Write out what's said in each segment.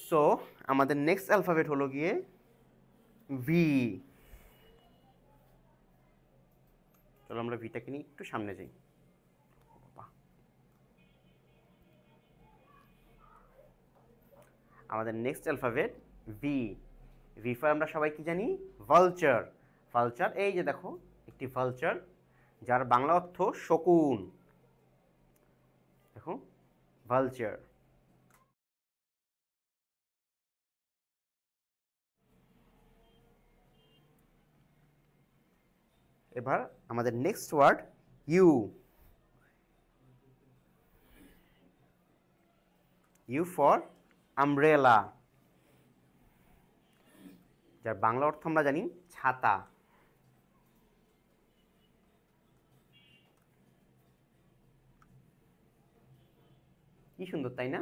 So আমাদের next alphabet হলো গিয়ে ভি। চলো আমরা ভিটাকে নিয়ে একটু সামনে যাই। আমাদের next alphabet V. V for আমরা সবাই কি জানি? ভালচার। ভালচার, এই যে দেখো একটি ভালচার, যার বাংলা অর্থ শকুন। দেখো ভালচার। এবার আমাদের next word U. U for umbrella, যার বাংলা অর্থ আমরা জানি ছাতা। কি সুন্দর তাই না?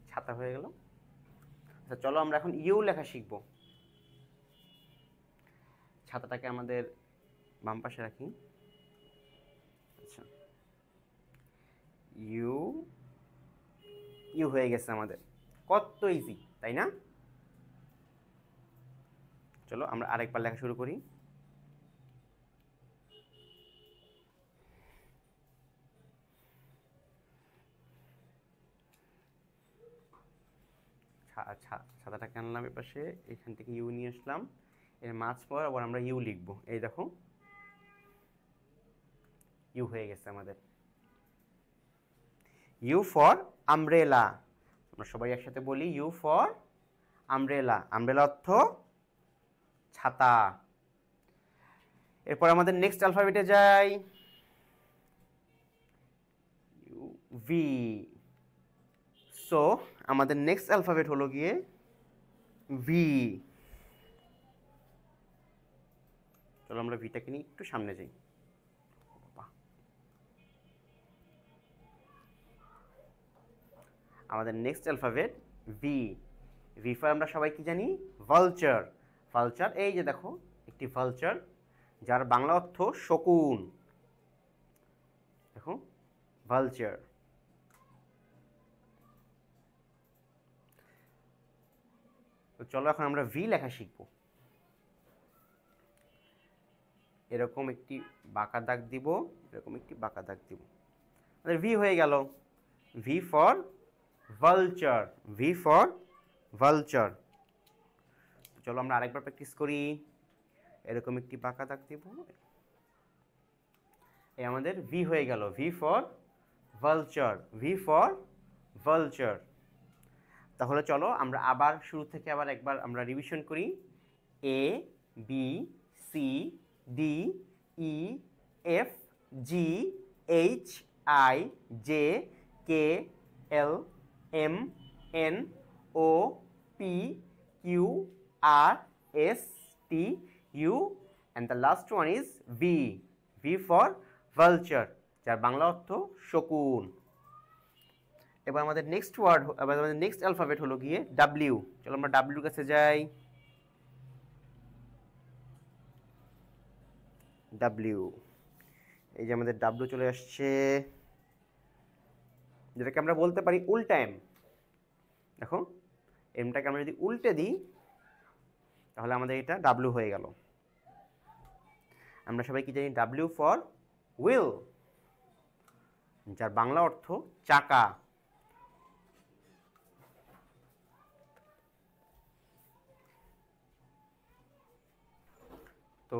ছাতা হয়ে গেল। আচ্ছা চলো আমরা এখন ইউ লেখা শিখব। ছাতাটাকে আমাদের বাম পাশে রাখি। আচ্ছা, ইউ। ইউ হয়ে গেছে আমাদের। কত ইজি তাই না? চলো আমরা আরেকবার লেখা শুরু করি। ছাতাটাকে আনলাম এ পাশে, এখান থেকে ইউ নিয়ে আসলাম, এর মাঝ পর আবার আমরা ইউ লিখবো। এই দেখো ইউ হয়ে গেছে আমাদের। U for umbrella. আমরা সবাই একসাথে বলি ইউ ফর আমব্রেলা। আমব্রেলা অর্থ ছাতা। এরপর আমাদের নেক্সট অ্যালফাবেটে যাই, ভি। সো আমাদের নেক্সট অ্যালফাবেট হলো গিয়ে ভি। চলো আমরা ভিটাকে নিয়ে একটু সামনে যাই। আমাদের next alphabet V. V for আমরা সবাই কি জানি? ভালচার। ভালচার, এই যে দেখো একটি ভালচার, যার বাংলা অর্থ শকুন। দেখো ভালচার। তো চলো এখন আমরা ভি লেখা শিখব। এরকম একটি বাঁকা দাগ দিব, এরকম একটি বাঁকা দাগ দিব, আমাদের ভি হয়ে গেল। V for vulture. V for vulture. চলো আমরা আরেকবার প্র্যাকটিস করি। এরকম একটি বাঁকা দাগ দিব, এই আমাদের ভি হয়ে গেল। V for vulture. V for vulture. তাহলে চলো আমরা আবার শুরু থেকে আবার একবার আমরা রিভিশন করি। A B C D E F G H I J K L M N O P Q R S T U and the last one is V. V for vulture, যার বাংলা অর্থ শকুন। এবার আমাদের next word, এবার আমাদের next alphabet হলো গিয়ে W. চলো আমরা ডাব্লিউর কাছে যাই। ডাব্লিউ, এই যে আমাদের ডাব্লিউ চলে আসছে, যেটাকে আমরা বলতে পারি উল্টা এম। দেখো এমটাকে আমরা যদি উল্টে দিই তাহলে আমাদের এটা ডাব্লিউ হয়ে গেল। আমরা সবাই কি জানি? ডাব্লিউ ফর হুইল, যার বাংলা অর্থ চাকা। তো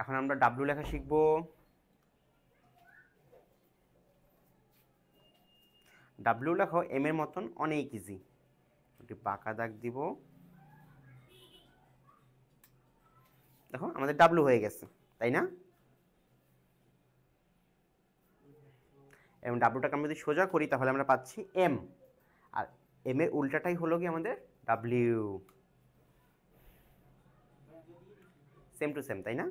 এখন আমরা ডাব্লিউ লেখা শিখব। ডাব্লিউ লেখো এম এর মতন অনেক ইজি। একটি বাঁকা দাগ দিব, দেখো আমাদের ডাব্লিউ হয়ে গেছে তাই না? এবং ডাব্লিউটাকে আমরা যদি সোজা করি তাহলে আমরা পাচ্ছি এম, আর এম এর উল্টাটাই হলো কি আমাদের ডাব্লিউ। সেম টু সেম তাই না?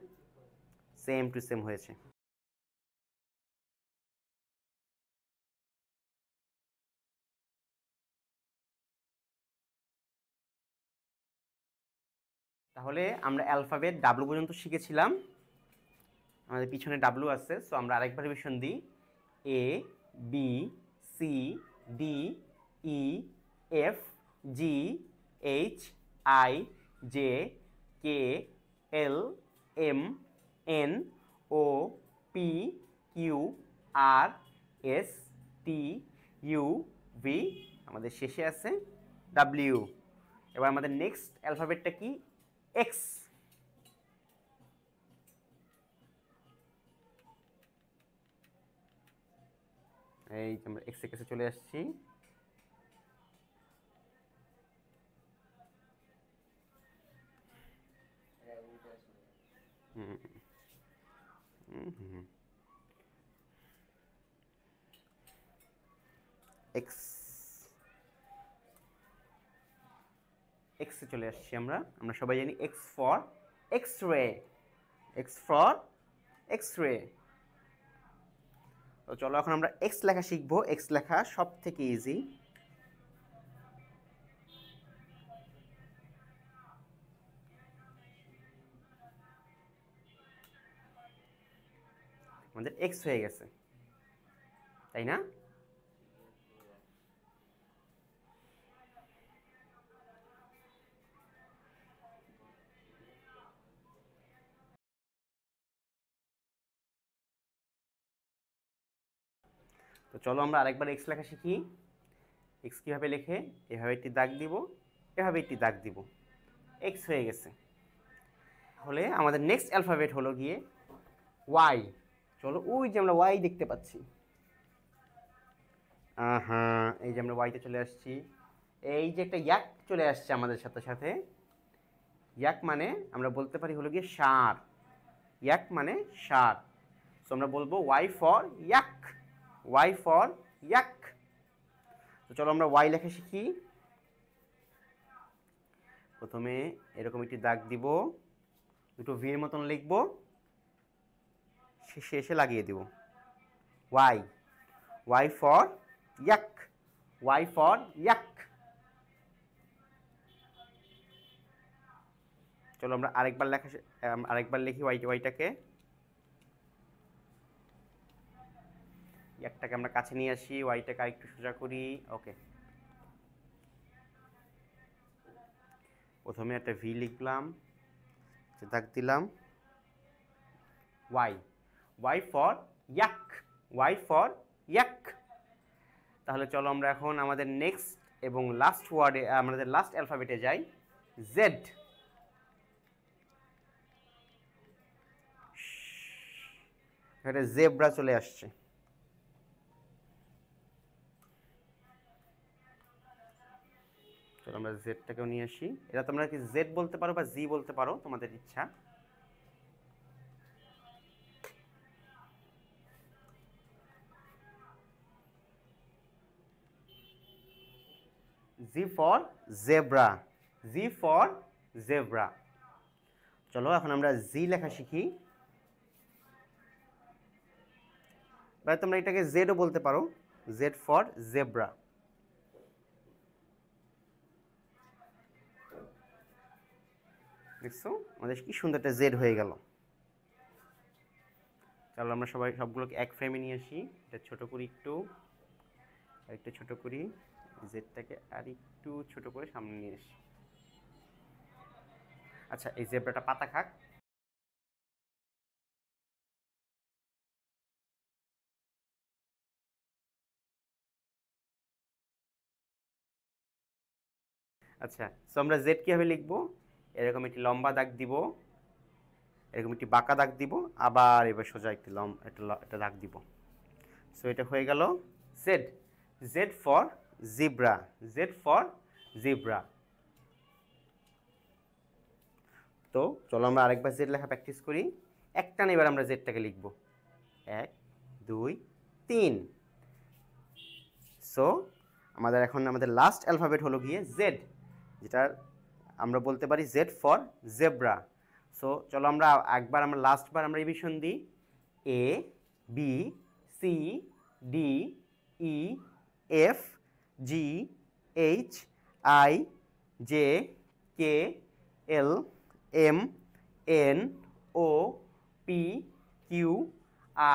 সেম টু সেম হয়েছে। তাহলে আমরা অ্যালফাবেট ডাব্লিউ পর্যন্ত শিখেছিলাম। আমাদের পিছনে ডাব্লিউ আছে, সো আমরা আরেকবার রিভিশন দিই। A B C D E F G H I J K L M N O P Q R S T U V, আমাদের শেষে আছে ডাব্লিউ। এবার আমাদের নেক্সট অ্যালফাবেটটা কি? এক্স। এই আমরা এক্স এর কাছে চলে আসছি। এক্স এক্সে চলে আসছি আমরা সবাই জানি x for X ray, x for X ray. তো চলো এখন আমরা এক্স লেখা শিখবো। এক্স লেখা সব থেকে ইজি। আমাদের এক্স হয়ে গেছে, তাই না? তো চলো আমরা আরেকবার এক্স লেখা শিখি। এক্স কীভাবে লেখে? এভাবে একটি দাগ দিব, এভাবে একটি দাগ দিব, এক্স হয়ে গেছে। তাহলে আমাদের নেক্সট অ্যালফাবেট হলো গিয়ে ওয়াই। চলো ওই যে আমরা ওয়াই দেখতে পাচ্ছি, হ্যাঁ এই যে আমরা ওয়াইতে চলে আসছি। এই যে একটা ইয়াক চলে আসছে আমাদের সাথে সাথে। ইয়াক মানে আমরা বলতে পারি হলো গিয়ে ষাঁড়। ইয়াক মানে ষাঁড়। সো আমরা বলবো Y for yak, Y for yak. তো চলো আমরা ওয়াই লেখা শিখি। প্রথমে এরকম একটি দাগ দিব, দুটো ভির মতন লিখবো, শেষে এসে লাগিয়ে দিব Y, Y for yak, Y for yak. চলো আমরা আরেকবার লিখি ওয়াইটাকে। ইয়াকটাকে আমরা কাছে নিয়ে আসি, ওয়াইটাকে আরেকটু সোজা করি। ওকে, প্রথমে একটা ভি লিখলাম, দাগ দিলাম, Y, Y for yak, Y for yak. তাহলে চলো আমরা এখন আমাদের নেক্সট এবং লাস্ট ওয়ার্ডে, আমাদের লাস্ট অ্যালফাবেটে যাই, জেড। এটা জেব্রা চলে আসছে। চলো আমরা জেডটাকেও নিয়ে আসি। এটা তোমরা কি জেড বলতে পারো বা জি বলতে পারো, তোমাদের ইচ্ছা। G for zebra, G for zebra. চলো এখন আমরা জি লেখা শিখি। বা তোমরা এটাকে জেডও বলতে পারো, জেড ফর জেব্রা। দেখছো আমাদের কি সুন্দর একটা জেড হয়ে গেল। চলো আমরা সবাই সবগুলোকে এক ফ্রেমে নিয়ে আসি। এটা ছোট করি, একটু ছোট করি, জেডটাকে আর একটু ছোট করে সামনে নিয়ে আসি। আচ্ছা, এই জেব্রাটা পাতা খাক। আচ্ছা, সো আমরা জেড কীভাবে লিখবো? এরকম একটি লম্বা দাগ দিব, এরকম একটি বাঁকা দাগ দিব, আবার এবার সোজা একটি একটা দাগ দিব। সো এটা হয়ে গেল Z. Z for zebra, Z for zebra. তো চলো আমরা আরেকবার জেড লেখা প্র্যাকটিস করি। একটানে এবার আমরা জেডটাকে লিখব, 1 2 3। সো আমাদের লাস্ট অ্যালফাবেট হলো গিয়ে জেড, যেটা আমরা বলতে পারি জেড ফর জেব্রা। সো চলো আমরা লাস্টবার আমরা রিভিশন দিই। A B C D E F G H I J K L M N O P Q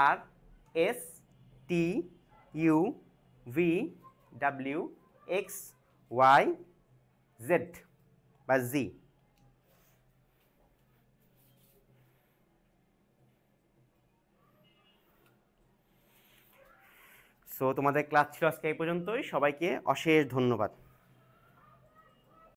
R S T U V W X Y Z বা Z. So তোমাদের class ছিল আজকে এই পর্যন্তই। সবাইকে অশেষ ধন্যবাদ।